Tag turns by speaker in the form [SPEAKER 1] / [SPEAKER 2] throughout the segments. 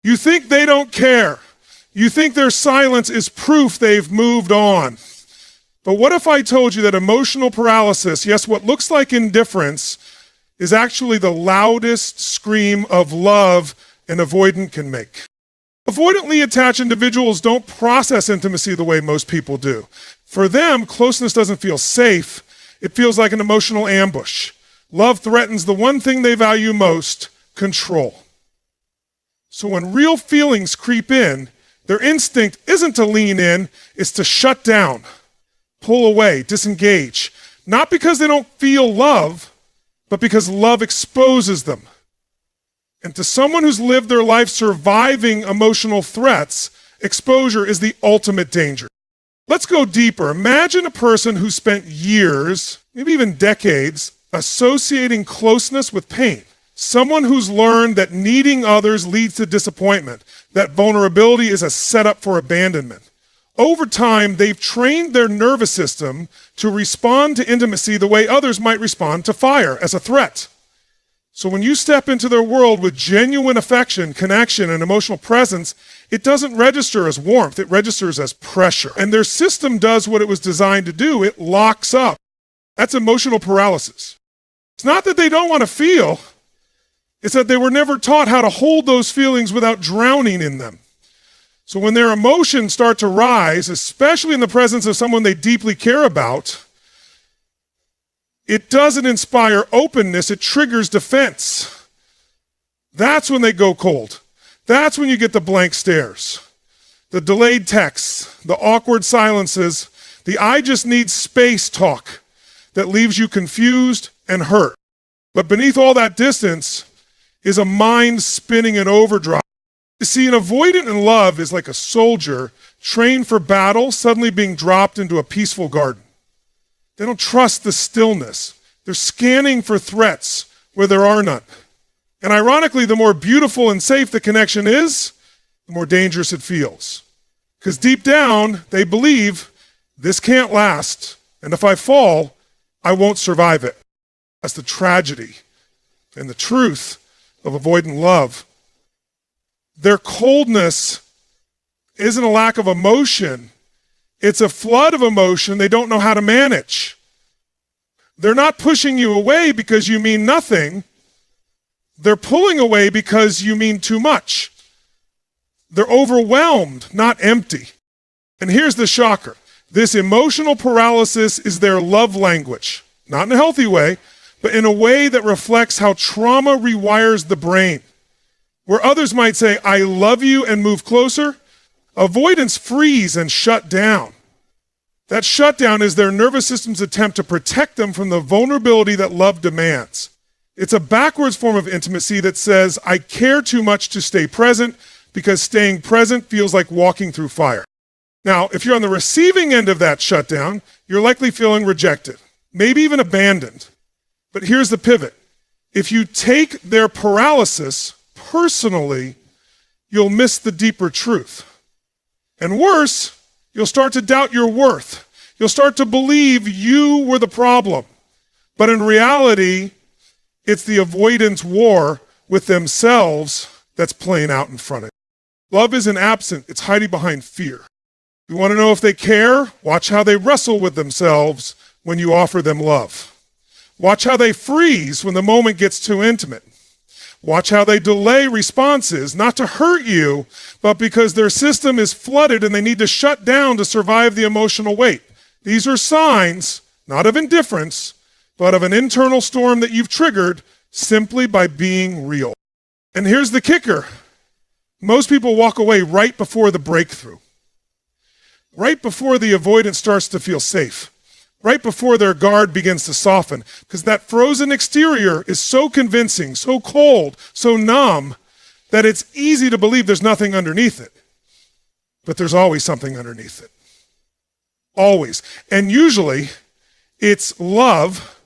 [SPEAKER 1] You think they don't care. You think their silence is proof they've moved on. But what if I told you that emotional paralysis, yes, what looks like indifference, is actually the loudest scream of love an avoidant can make? Avoidantly attached individuals don't process intimacy the way most people do. For them, closeness doesn't feel safe. It feels like an emotional ambush. Love threatens the one thing they value most, control. So when real feelings creep in, their instinct isn't to lean in, it's to shut down, pull away, disengage. Not because they don't feel love, but because love exposes them. And to someone who's lived their life surviving emotional threats, exposure is the ultimate danger. Let's go deeper. Imagine a person who spent years, maybe even decades, associating closeness with pain. Someone who's learned that needing others leads to disappointment, that vulnerability is a setup for abandonment. Over time, they've trained their nervous system to respond to intimacy the way others might respond to fire, as a threat. So when you step into their world with genuine affection, connection, and emotional presence, it doesn't register as warmth, it registers as pressure. And their system does what it was designed to do, it locks up. That's emotional paralysis. It's not that they don't want to feel, it's that they were never taught how to hold those feelings without drowning in them. So when their emotions start to rise, especially in the presence of someone they deeply care about, it doesn't inspire openness, it triggers defense. That's when they go cold. That's when you get the blank stares, the delayed texts, the awkward silences, the I just need space talk that leaves you confused and hurt. But beneath all that distance is a mind spinning in overdrive. You see, an avoidant in love is like a soldier trained for battle suddenly being dropped into a peaceful garden. They don't trust the stillness. They're scanning for threats where there are none. And ironically, the more beautiful and safe the connection is, the more dangerous it feels. Because deep down, they believe this can't last, and if I fall, I won't survive it. That's the tragedy and the truth of avoidant love. Their coldness isn't a lack of emotion. It's a flood of emotion they don't know how to manage. They're not pushing you away because you mean nothing. They're pulling away because you mean too much. They're overwhelmed, not empty. And here's the shocker. This emotional paralysis is their love language. Not in a healthy way, but in a way that reflects how trauma rewires the brain. Where others might say, I love you, and move closer, avoidants freeze and shut down. That shutdown is their nervous system's attempt to protect them from the vulnerability that love demands. It's a backwards form of intimacy that says, I care too much to stay present because staying present feels like walking through fire. Now, if you're on the receiving end of that shutdown, you're likely feeling rejected, maybe even abandoned. But here's the pivot. If you take their paralysis personally, you'll miss the deeper truth. And worse, you'll start to doubt your worth. You'll start to believe you were the problem. But in reality, it's the avoidance war with themselves that's playing out in front of you. Love isn't absent, it's hiding behind fear. You want to know if they care? Watch how they wrestle with themselves when you offer them love. Watch how they freeze when the moment gets too intimate. Watch how they delay responses, not to hurt you, but because their system is flooded and they need to shut down to survive the emotional weight. These are signs, not of indifference, but of an internal storm that you've triggered simply by being real. And here's the kicker. Most people walk away right before the breakthrough, right before the avoidance starts to feel safe, right before their guard begins to soften, because that frozen exterior is so convincing, so cold, so numb, that it's easy to believe there's nothing underneath it. But there's always something underneath it. Always. And usually, it's love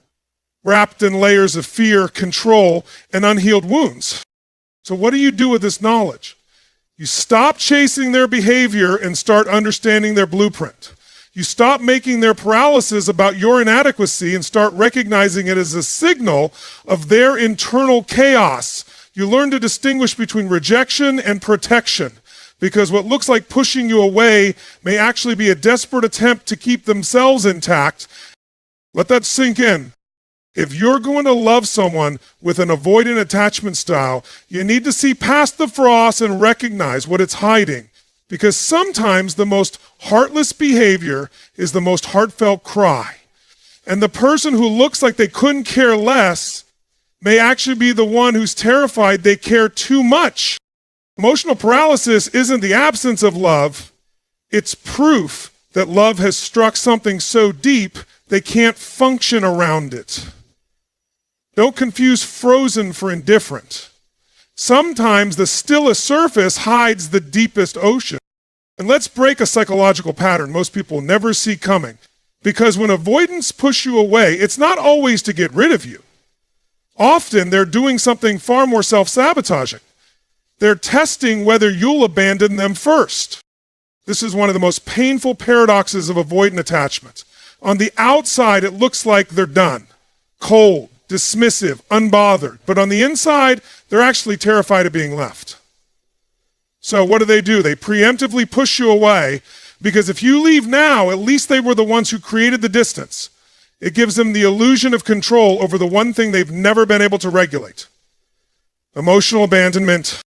[SPEAKER 1] wrapped in layers of fear, control, and unhealed wounds. So what do you do with this knowledge? You stop chasing their behavior and start understanding their blueprint. You stop making their paralysis about your inadequacy and start recognizing it as a signal of their internal chaos You learn to distinguish between rejection and protection, because what looks like pushing you away may actually be a desperate attempt to keep themselves intact. Let that sink in. If you're going to love someone with an avoidant attachment style, you need to see past the frost and recognize what it's hiding. Because sometimes the most heartless behavior is the most heartfelt cry. And the person who looks like they couldn't care less may actually be the one who's terrified they care too much. Emotional paralysis isn't the absence of love. It's proof that love has struck something so deep they can't function around it. Don't confuse frozen for indifferent. Sometimes the stillest surface hides the deepest ocean. And let's break a psychological pattern most people never see coming. Because when avoidants push you away, it's not always to get rid of you. Often they're doing something far more self-sabotaging. They're testing whether you'll abandon them first. This is one of the most painful paradoxes of avoidant attachment. On the outside, it looks like they're done, cold, dismissive, unbothered. But on the inside, they're actually terrified of being left. So what do? They preemptively push you away, because if you leave now, at least they were the ones who created the distance. It gives them the illusion of control over the one thing they've never been able to regulate: emotional abandonment.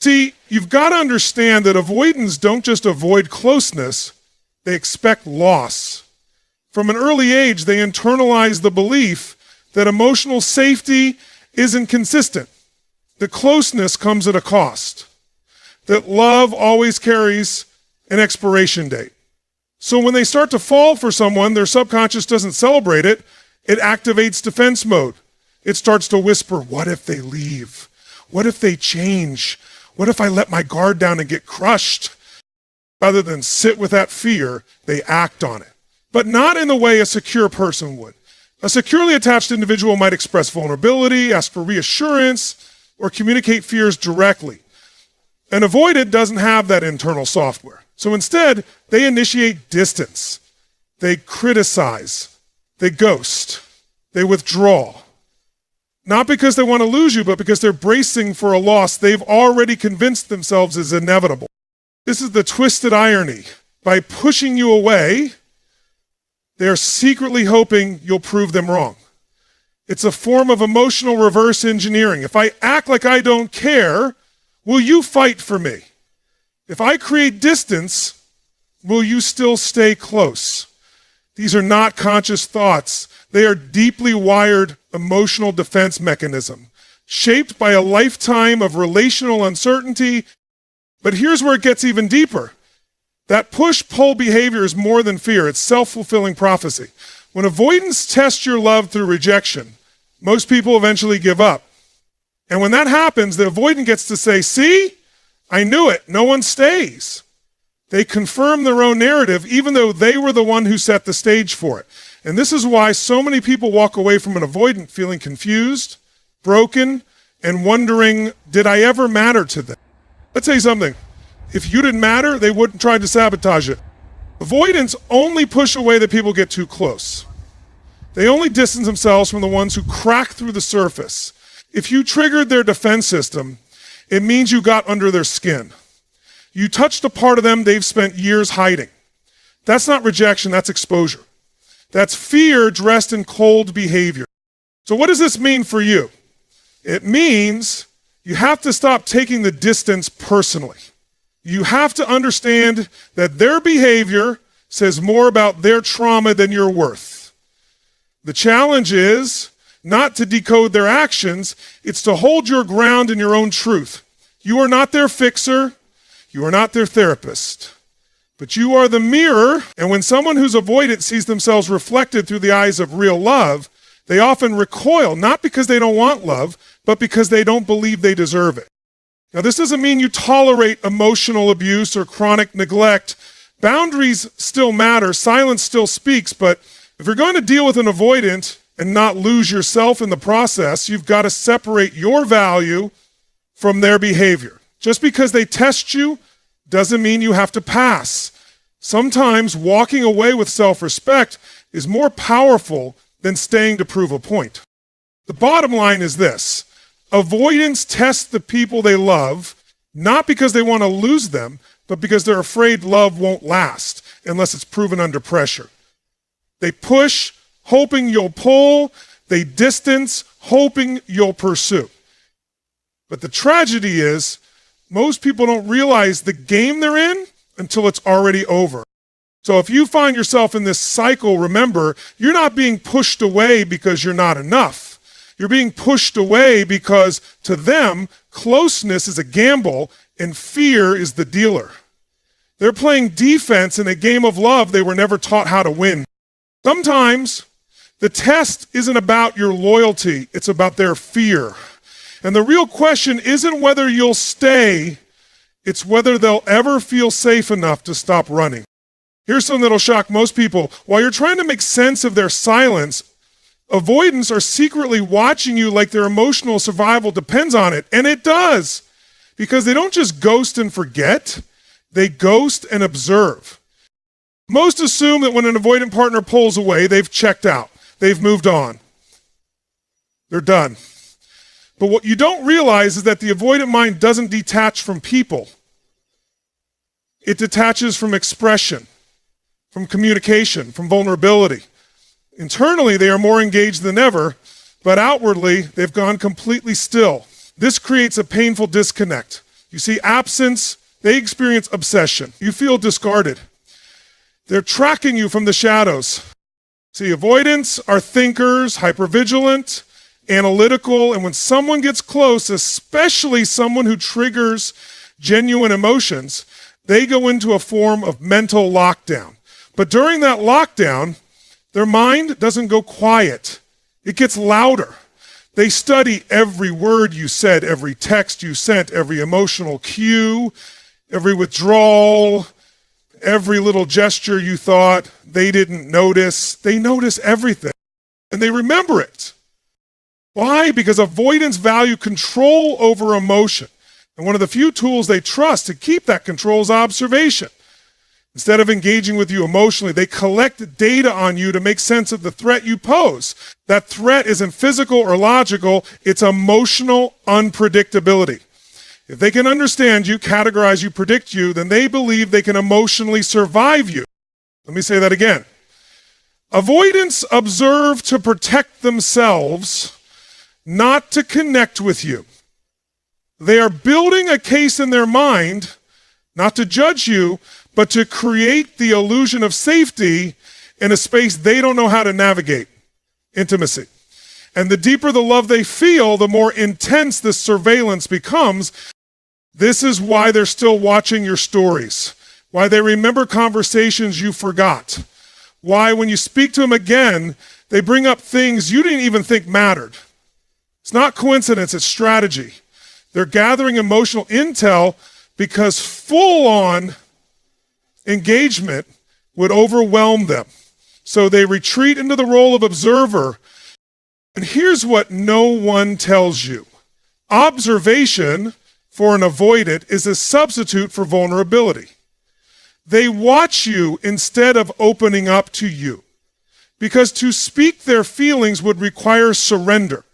[SPEAKER 1] See, you've got to understand that avoidants don't just avoid closeness, they expect loss. From an early age, they internalize the belief that emotional safety isn't consistent, that closeness comes at a cost, that love always carries an expiration date. So when they start to fall for someone, their subconscious doesn't celebrate it. It activates defense mode. It starts to whisper, what if they leave? What if they change? What if I let my guard down and get crushed? Rather than sit with that fear, they act on it. But not in the way a secure person would. A securely attached individual might express vulnerability, ask for reassurance, or communicate fears directly. An avoidant doesn't have that internal software. So instead, they initiate distance. They criticize. They ghost. They withdraw. Not because they want to lose you, but because they're bracing for a loss they've already convinced themselves is inevitable. This is the twisted irony. By pushing you away, they're secretly hoping you'll prove them wrong. It's a form of emotional reverse engineering. If I act like I don't care, will you fight for me? If I create distance, will you still stay close? These are not conscious thoughts. They are deeply wired emotional defense mechanism, shaped by a lifetime of relational uncertainty. But here's where it gets even deeper. That push-pull behavior is more than fear. It's self-fulfilling prophecy. When avoidants test your love through rejection, most people eventually give up. And when that happens, the avoidant gets to say, see, I knew it, no one stays. They confirm their own narrative, even though they were the one who set the stage for it. And this is why so many people walk away from an avoidant feeling confused, broken, and wondering, did I ever matter to them? Let's tell you something. If you didn't matter, they wouldn't try to sabotage it. Avoidants only push away the people who get too close. They only distance themselves from the ones who crack through the surface. If you triggered their defense system, it means you got under their skin. You touched a part of them they've spent years hiding. That's not rejection, that's exposure. That's fear dressed in cold behavior. So what does this mean for you? It means you have to stop taking the distance personally. You have to understand that their behavior says more about their trauma than your worth. The challenge is not to decode their actions, it's to hold your ground in your own truth. You are not their fixer, you are not their therapist, but you are the mirror. And when someone who's avoidant sees themselves reflected through the eyes of real love, they often recoil, not because they don't want love, but because they don't believe they deserve it. Now, this doesn't mean you tolerate emotional abuse or chronic neglect. Boundaries still matter, silence still speaks, but if you're going to deal with an avoidant and not lose yourself in the process, you've got to separate your value from their behavior. Just because they test you doesn't mean you have to pass. Sometimes walking away with self-respect is more powerful than staying to prove a point. The bottom line is this: Avoidants test the people they love, not because they want to lose them, but because they're afraid love won't last unless it's proven under pressure. They push, hoping you'll pull. They distance, hoping you'll pursue. But the tragedy is, most people don't realize the game they're in until it's already over. So if you find yourself in this cycle, remember, you're not being pushed away because you're not enough. You're being pushed away because to them, closeness is a gamble and fear is the dealer. They're playing defense in a game of love they were never taught how to win. Sometimes the test isn't about your loyalty, it's about their fear. And the real question isn't whether you'll stay, it's whether they'll ever feel safe enough to stop running. Here's something that'll shock most people. While you're trying to make sense of their silence, avoidants are secretly watching you like their emotional survival depends on it. And it does. Because they don't just ghost and forget, they ghost and observe. Most assume that when an avoidant partner pulls away, they've checked out. They've moved on. They're done. But what you don't realize is that the avoidant mind doesn't detach from people. It detaches from expression, from communication, from vulnerability. Internally, they are more engaged than ever, but outwardly, they've gone completely still. This creates a painful disconnect. You see, absence, they experience obsession. You feel discarded. They're tracking you from the shadows. See, avoidants are thinkers, hypervigilant, analytical, and when someone gets close, especially someone who triggers genuine emotions, they go into a form of mental lockdown. But during that lockdown, their mind doesn't go quiet. It gets louder. They study every word you said, every text you sent, every emotional cue, every withdrawal, every little gesture you thought they didn't notice. They notice everything, and they remember it. Why? Because avoidants value control over emotion. And one of the few tools they trust to keep that control is observation. Instead of engaging with you emotionally, they collect data on you to make sense of the threat you pose. That threat isn't physical or logical, it's emotional unpredictability. If they can understand you, categorize you, predict you, then they believe they can emotionally survive you. Let me say that again. Avoidants observe to protect themselves, not to connect with you. They are building a case in their mind, not to judge you, but to create the illusion of safety in a space they don't know how to navigate, intimacy. And the deeper the love they feel, the more intense this surveillance becomes. This is why they're still watching your stories, why they remember conversations you forgot, why when you speak to them again, they bring up things you didn't even think mattered. It's not coincidence, it's strategy. They're gathering emotional intel because full-on engagement would overwhelm them. So they retreat into the role of observer. And here's what no one tells you. Observation for an avoidant is a substitute for vulnerability. They watch you instead of opening up to you. Because to speak their feelings would require surrender.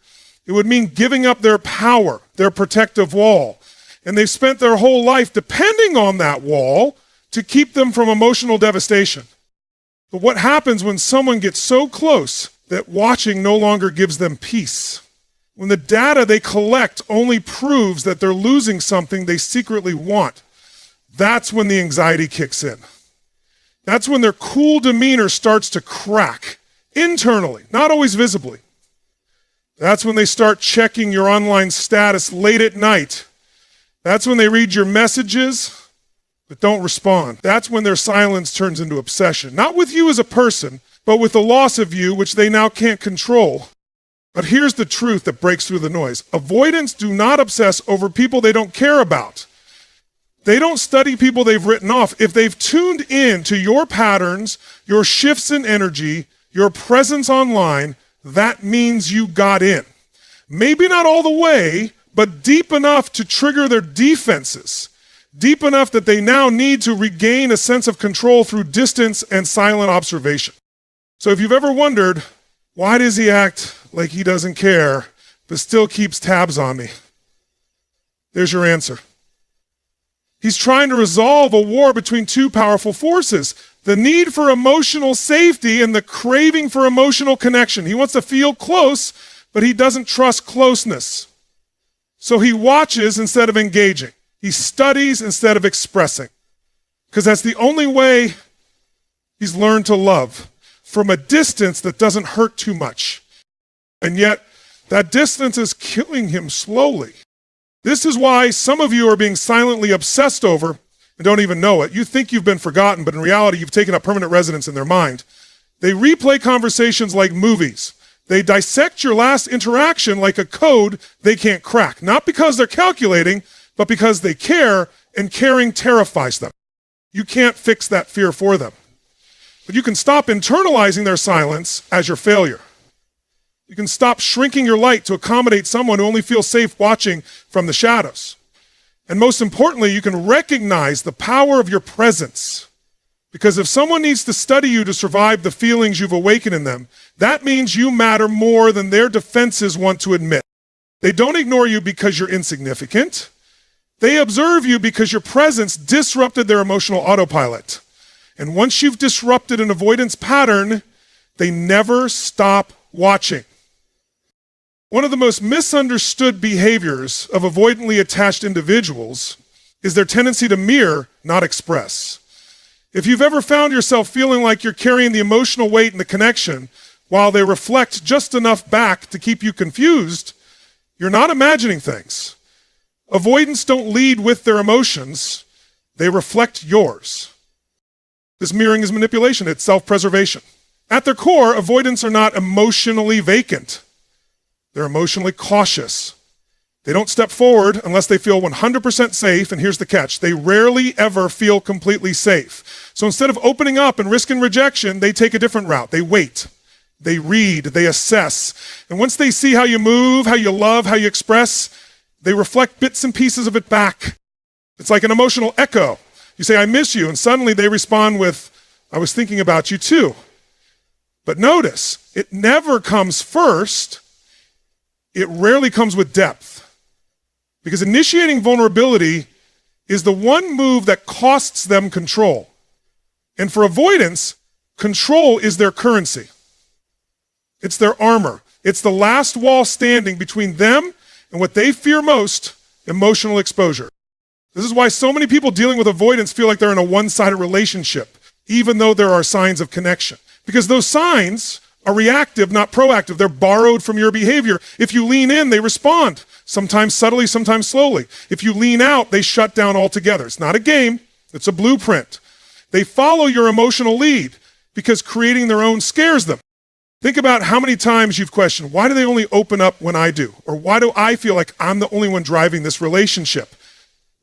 [SPEAKER 1] It would mean giving up their power, their protective wall. And they've spent their whole life depending on that wall to keep them from emotional devastation. But what happens when someone gets so close that watching no longer gives them peace? When the data they collect only proves that they're losing something they secretly want, that's when the anxiety kicks in. That's when their cool demeanor starts to crack internally, not always visibly. That's when they start checking your online status late at night. That's when they read your messages but don't respond. That's when their silence turns into obsession. Not with you as a person, but with the loss of you, which they now can't control. But here's the truth that breaks through the noise. Avoidants do not obsess over people they don't care about. They don't study people they've written off. If they've tuned in to your patterns, your shifts in energy, your presence online, that means you got in. Maybe not all the way, but deep enough to trigger their defenses. Deep enough that they now need to regain a sense of control through distance and silent observation. So if you've ever wondered, why does he act like he doesn't care, but but still keeps tabs on me. There's your answer. He's trying to resolve a war between two powerful forces, the need for emotional safety and the craving for emotional connection. He wants to feel close, but he doesn't trust closeness. So he watches instead of engaging. He studies instead of expressing. Because that's the only way he's learned to love, from a distance that doesn't hurt too much. And yet, that distance is killing him slowly. This is why some of you are being silently obsessed over and don't even know it. You think you've been forgotten, but in reality, you've taken up permanent residence in their mind. They replay conversations like movies. They dissect your last interaction like a code they can't crack. Not because they're calculating, but because they care, and caring terrifies them. You can't fix that fear for them. But you can stop internalizing their silence as your failure. You can stop shrinking your light to accommodate someone who only feels safe watching from the shadows. And most importantly, you can recognize the power of your presence. Because if someone needs to study you to survive the feelings you've awakened in them, that means you matter more than their defenses want to admit. They don't ignore you because you're insignificant. They observe you because your presence disrupted their emotional autopilot. And once you've disrupted an avoidance pattern, they never stop watching. One of the most misunderstood behaviors of avoidantly attached individuals is their tendency to mirror, not express. If you've ever found yourself feeling like you're carrying the emotional weight in the connection while they reflect just enough back to keep you confused, you're not imagining things. Avoidants don't lead with their emotions, they reflect yours. This mirroring is manipulation, it's self-preservation. At their core, avoidants are not emotionally vacant. They're emotionally cautious. They don't step forward unless they feel 100% safe, and here's the catch. They rarely ever feel completely safe. So instead of opening up and risking rejection, they take a different route. They wait. They read. They assess. And once they see how you move, how you love, how you express, they reflect bits and pieces of it back. It's like an emotional echo. You say, I miss you, and suddenly they respond with, I was thinking about you too. But notice, it never comes first. It rarely comes with depth. Because initiating vulnerability is the one move that costs them control. And for avoidance, control is their currency. It's their armor. It's the last wall standing between them and what they fear most, emotional exposure. This is why so many people dealing with avoidance feel like they're in a one-sided relationship, even though there are signs of connection. Because those signs are reactive, not proactive. They're borrowed from your behavior. If you lean in, they respond. Sometimes subtly, sometimes slowly. If you lean out, they shut down altogether. It's not a game, it's a blueprint. They follow your emotional lead because creating their own scares them. Think about how many times you've questioned, why do they only open up when I do? Or why do I feel like I'm the only one driving this relationship?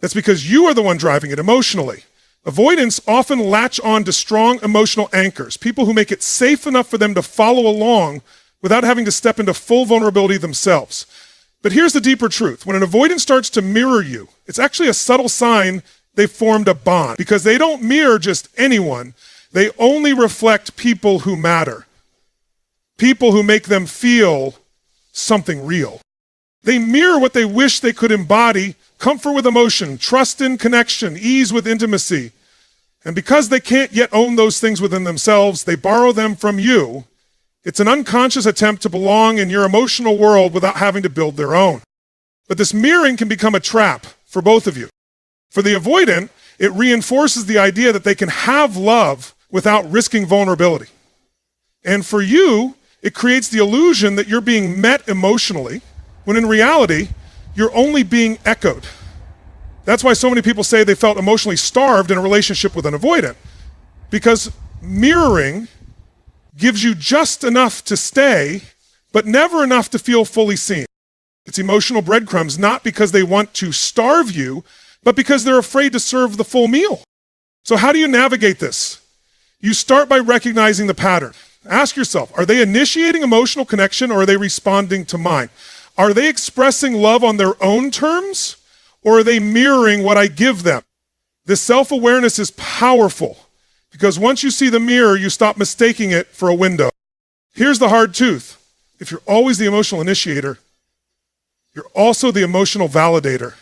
[SPEAKER 1] That's because you are the one driving it emotionally. Avoidants often latch on to strong emotional anchors, people who make it safe enough for them to follow along without having to step into full vulnerability themselves. But here's the deeper truth. When an avoidant starts to mirror you, it's actually a subtle sign they've formed a bond, because they don't mirror just anyone. They only reflect people who matter, people who make them feel something real. They mirror what they wish they could embody: comfort with emotion, trust in connection, ease with intimacy. And because they can't yet own those things within themselves, they borrow them from you. It's an unconscious attempt to belong in your emotional world without having to build their own. But this mirroring can become a trap for both of you. For the avoidant, it reinforces the idea that they can have love without risking vulnerability. And for you, it creates the illusion that you're being met emotionally, when in reality, you're only being echoed. That's why so many people say they felt emotionally starved in a relationship with an avoidant. Because mirroring gives you just enough to stay, but never enough to feel fully seen. It's emotional breadcrumbs, not because they want to starve you, but because they're afraid to serve the full meal. So how do you navigate this? You start by recognizing the pattern. Ask yourself, are they initiating emotional connection, or are they responding to mine? Are they expressing love on their own terms, or are they mirroring what I give them? This self-awareness is powerful, because once you see the mirror, you stop mistaking it for a window. Here's the hard truth. If you're always the emotional initiator, You're also the emotional validator.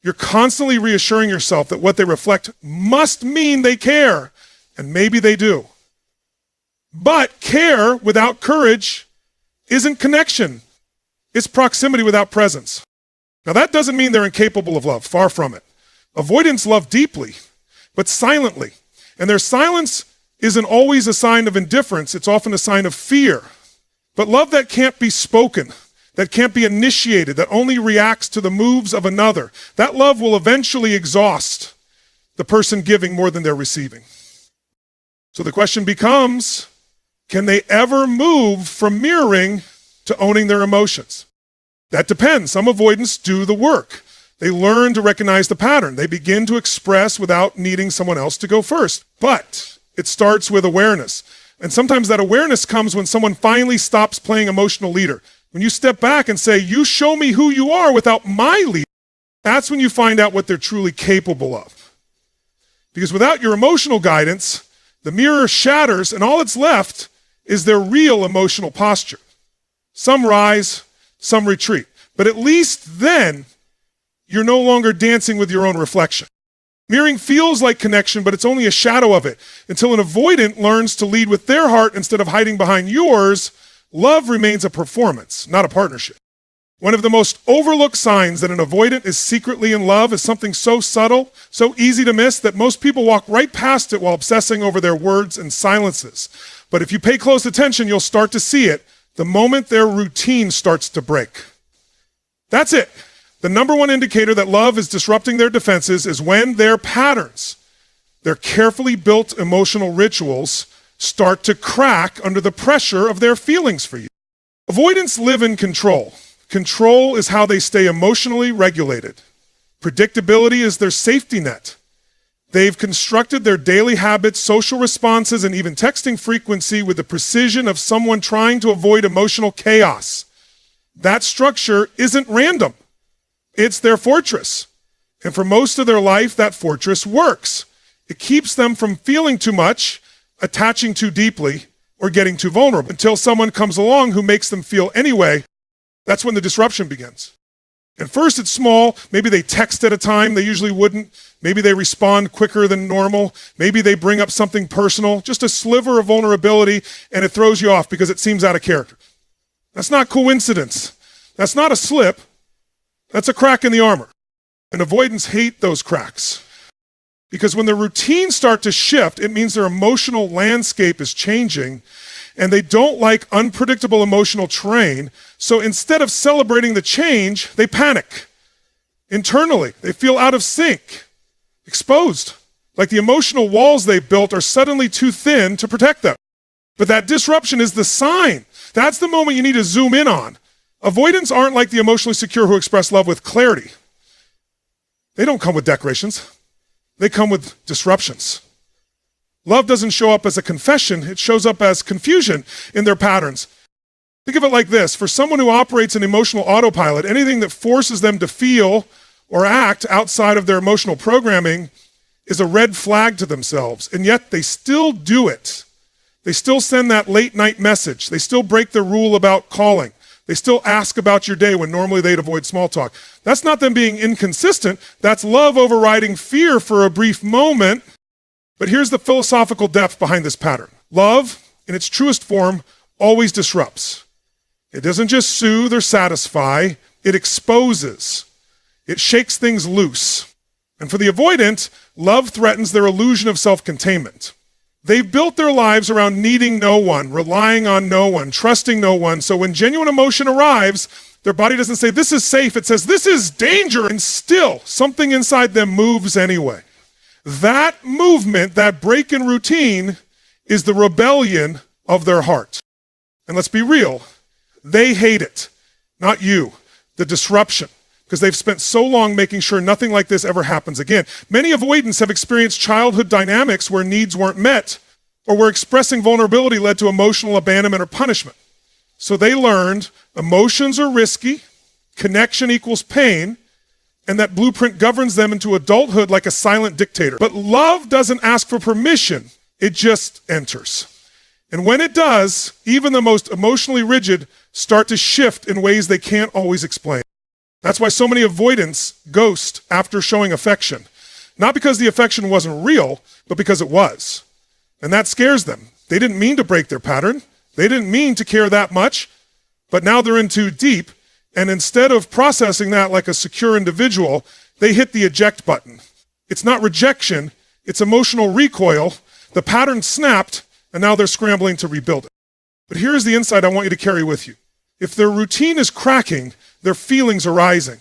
[SPEAKER 1] You're constantly reassuring yourself that what they reflect must mean they care, and maybe they do. But care without courage isn't connection. It's proximity without presence. Now that doesn't mean they're incapable of love, far from it. Avoidants love deeply, but silently. And their silence isn't always a sign of indifference, it's often a sign of fear. But love that can't be spoken, that can't be initiated, that only reacts to the moves of another, that love will eventually exhaust the person giving more than they're receiving. So the question becomes, can they ever move from mirroring to owning their emotions? That depends. Some avoidants do the work. They learn to recognize the pattern. They begin to express without needing someone else to go first. But it starts with awareness. And sometimes that awareness comes when someone finally stops playing emotional leader. When you step back and say, you show me who you are without my lead, that's when you find out what they're truly capable of. Because without your emotional guidance, the mirror shatters and all that's left is their real emotional posture. Some rise, some retreat. But at least then, you're no longer dancing with your own reflection. Mirroring feels like connection, but it's only a shadow of it. Until an avoidant learns to lead with their heart instead of hiding behind yours, love remains a performance, not a partnership. One of the most overlooked signs that an avoidant is secretly in love is something so subtle, so easy to miss, that most people walk right past it while obsessing over their words and silences. But if you pay close attention, you'll start to see it the moment their routine starts to break. That's it. The number one indicator that love is disrupting their defenses is when their patterns, their carefully built emotional rituals, start to crack under the pressure of their feelings for you. Avoidants live in control. Control is how they stay emotionally regulated. Predictability is their safety net. They've constructed their daily habits, social responses, and even texting frequency with the precision of someone trying to avoid emotional chaos. That structure isn't random. It's their fortress. And for most of their life, that fortress works. It keeps them from feeling too much, attaching too deeply, or getting too vulnerable until someone comes along who makes them feel anyway. That's when the disruption begins. And first it's small. Maybe they text at a time they usually wouldn't. Maybe they respond quicker than normal. Maybe they bring up something personal, just a sliver of vulnerability, and it throws you off because it seems out of character. That's not coincidence. That's not a slip. That's a crack in the armor. And avoidants hate those cracks. Because when their routines start to shift, it means their emotional landscape is changing, and they don't like unpredictable emotional terrain. So instead of celebrating the change, they panic. Internally, they feel out of sync, exposed, like the emotional walls they've built are suddenly too thin to protect them. But that disruption is the sign. That's the moment you need to zoom in on. Avoidants aren't like the emotionally secure who express love with clarity. They don't come with decorations. They come with disruptions. Love doesn't show up as a confession. It shows up as confusion in their patterns. Think of it like this. For someone who operates an emotional autopilot, anything that forces them to feel or act outside of their emotional programming is a red flag to themselves. And yet they still do it. They still send that late night message. They still break their rule about calling. They still ask about your day when normally they'd avoid small talk. That's not them being inconsistent. That's love overriding fear for a brief moment. But here's the philosophical depth behind this pattern. Love, in its truest form, always disrupts. It doesn't just soothe or satisfy, it exposes. It shakes things loose. And for the avoidant, love threatens their illusion of self-containment. They've built their lives around needing no one, relying on no one, trusting no one. So when genuine emotion arrives, their body doesn't say, this is safe. It says, this is danger. And still, something inside them moves anyway. That movement, that break in routine, is the rebellion of their heart. And let's be real, they hate it, not you, the disruption, because they've spent so long making sure nothing like this ever happens again. Many avoidants have experienced childhood dynamics where needs weren't met, or where expressing vulnerability led to emotional abandonment or punishment. So they learned emotions are risky, connection equals pain, and that blueprint governs them into adulthood like a silent dictator. But love doesn't ask for permission, it just enters. And when it does, even the most emotionally rigid start to shift in ways they can't always explain. That's why so many avoidants ghost after showing affection. Not because the affection wasn't real, but because it was. And that scares them. They didn't mean to break their pattern. They didn't mean to care that much, but now they're in too deep. And instead of processing that like a secure individual, they hit the eject button. It's not rejection, it's emotional recoil. The pattern snapped, and now they're scrambling to rebuild it. But here's the insight I want you to carry with you. If their routine is cracking, their feelings are rising.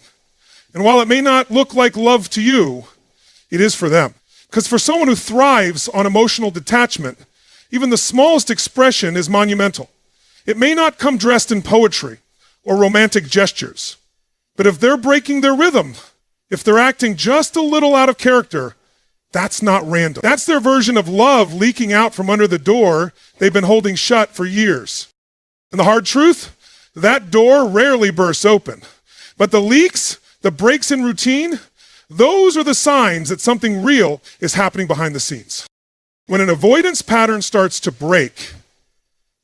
[SPEAKER 1] And while it may not look like love to you, it is for them. Because for someone who thrives on emotional detachment, even the smallest expression is monumental. It may not come dressed in poetry or romantic gestures, but if they're breaking their rhythm, if they're acting just a little out of character, that's not random. That's their version of love leaking out from under the door they've been holding shut for years. And the hard truth, that door rarely bursts open. But the leaks, the breaks in routine, those are the signs that something real is happening behind the scenes. When an avoidance pattern starts to break,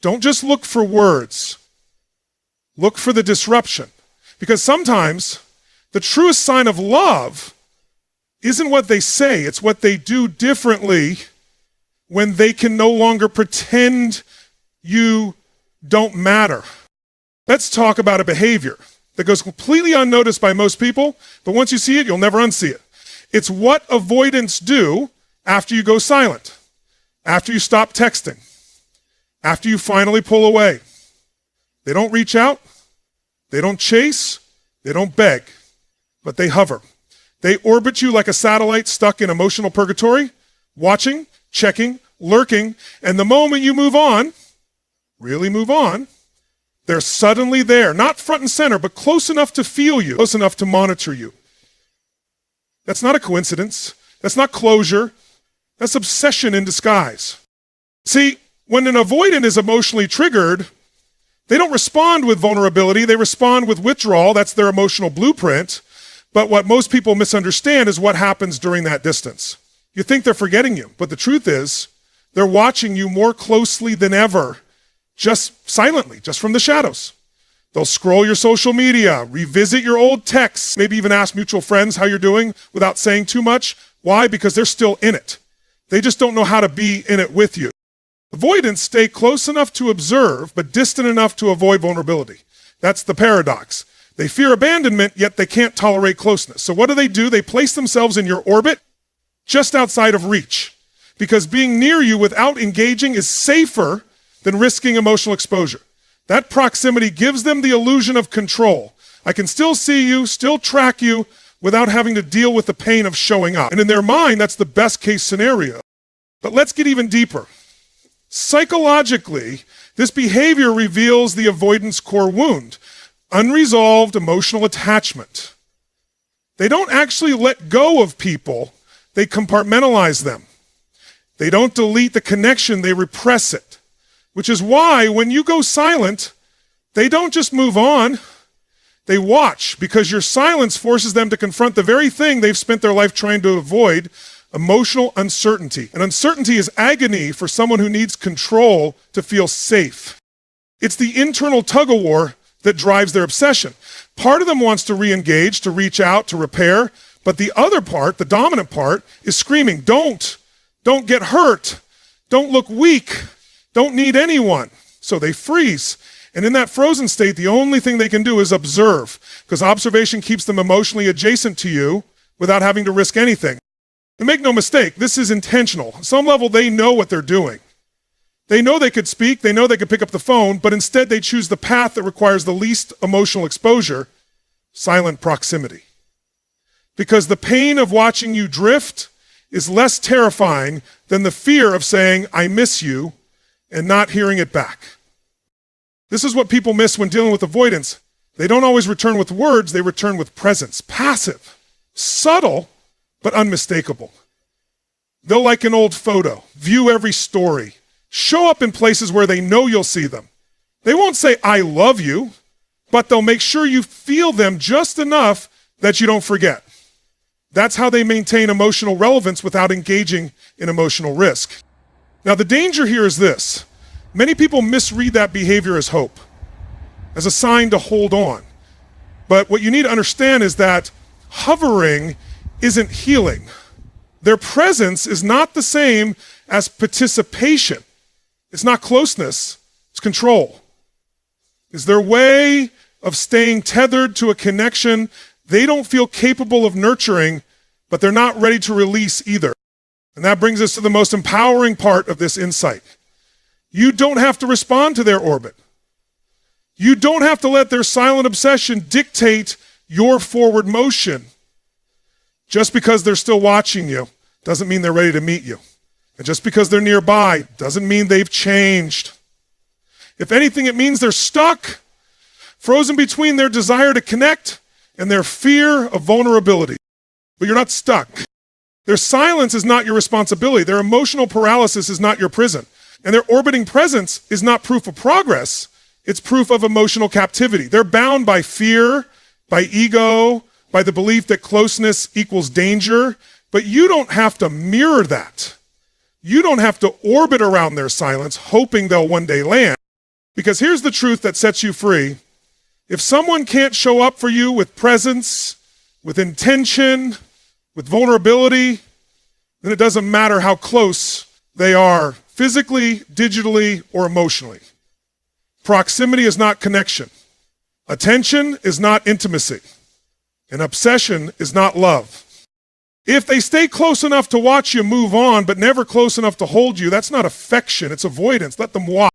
[SPEAKER 1] don't just look for words. Look for the disruption. Because sometimes the truest sign of love isn't what they say, it's what they do differently when they can no longer pretend you don't matter. Let's talk about a behavior that goes completely unnoticed by most people, but once you see it, you'll never unsee it. It's what avoidants do after you go silent, after you stop texting, after you finally pull away. They don't reach out, they don't chase, they don't beg, but they hover. They orbit you like a satellite stuck in emotional purgatory, watching, checking, lurking, and the moment you move on, really move on, they're suddenly there, not front and center, but close enough to feel you, close enough to monitor you. That's not a coincidence. That's not closure. That's obsession in disguise. See, when an avoidant is emotionally triggered, they don't respond with vulnerability. They respond with withdrawal. That's their emotional blueprint. But what most people misunderstand is what happens during that distance. You think they're forgetting you, but the truth is they're watching you more closely than ever, just silently, just from the shadows. They'll scroll your social media, revisit your old texts, maybe even ask mutual friends how you're doing without saying too much. Why? Because they're still in it. They just don't know how to be in it with you. Avoidants stay close enough to observe, but distant enough to avoid vulnerability. That's the paradox. They fear abandonment, yet they can't tolerate closeness. So what do? They place themselves in your orbit, just outside of reach. Because being near you without engaging is safer than risking emotional exposure. That proximity gives them the illusion of control. I can still see you, still track you, without having to deal with the pain of showing up. And in their mind, that's the best case scenario. But let's get even deeper. Psychologically, this behavior reveals the avoidance core wound, unresolved emotional attachment. They don't actually let go of people, they compartmentalize them. They don't delete the connection, they repress it. Which is why when you go silent, they don't just move on, they watch, because your silence forces them to confront the very thing they've spent their life trying to avoid, emotional uncertainty. And uncertainty is agony for someone who needs control to feel safe. It's the internal tug-of-war that drives their obsession. Part of them wants to re-engage, to reach out, to repair, but the other part, the dominant part, is screaming, don't get hurt, don't look weak, don't need anyone. So they freeze. And in that frozen state, the only thing they can do is observe, because observation keeps them emotionally adjacent to you without having to risk anything. And make no mistake, this is intentional. On some level, they know what they're doing. They know they could speak, they know they could pick up the phone, but instead they choose the path that requires the least emotional exposure, silent proximity. Because the pain of watching you drift is less terrifying than the fear of saying, I miss you, and not hearing it back. This is what people miss when dealing with avoidance. They don't always return with words, they return with presence. Passive, subtle, but unmistakable. They'll like an old photo, view every story, show up in places where they know you'll see them. They won't say, I love you, but they'll make sure you feel them just enough that you don't forget. That's how they maintain emotional relevance without engaging in emotional risk. Now, the danger here is this. Many people misread that behavior as hope, as a sign to hold on. But what you need to understand is that hovering isn't healing. Their presence is not the same as participation. It's not closeness, it's control. It's their way of staying tethered to a connection they don't feel capable of nurturing, but they're not ready to release either. And that brings us to the most empowering part of this insight. You don't have to respond to their orbit. You don't have to let their silent obsession dictate your forward motion. Just because they're still watching you doesn't mean they're ready to meet you. And just because they're nearby doesn't mean they've changed. If anything, it means they're stuck, frozen between their desire to connect and their fear of vulnerability. But you're not stuck. Their silence is not your responsibility. Their emotional paralysis is not your prison. And their orbiting presence is not proof of progress. It's proof of emotional captivity. They're bound by fear, by ego, by the belief that closeness equals danger. But you don't have to mirror that. You don't have to orbit around their silence, hoping they'll one day land. Because here's the truth that sets you free. If someone can't show up for you with presence, with intention, with vulnerability, then it doesn't matter how close they are physically, digitally, or emotionally. Proximity is not connection. Attention is not intimacy. And obsession is not love. If they stay close enough to watch you move on, but never close enough to hold you, that's not affection, it's avoidance. Let them watch.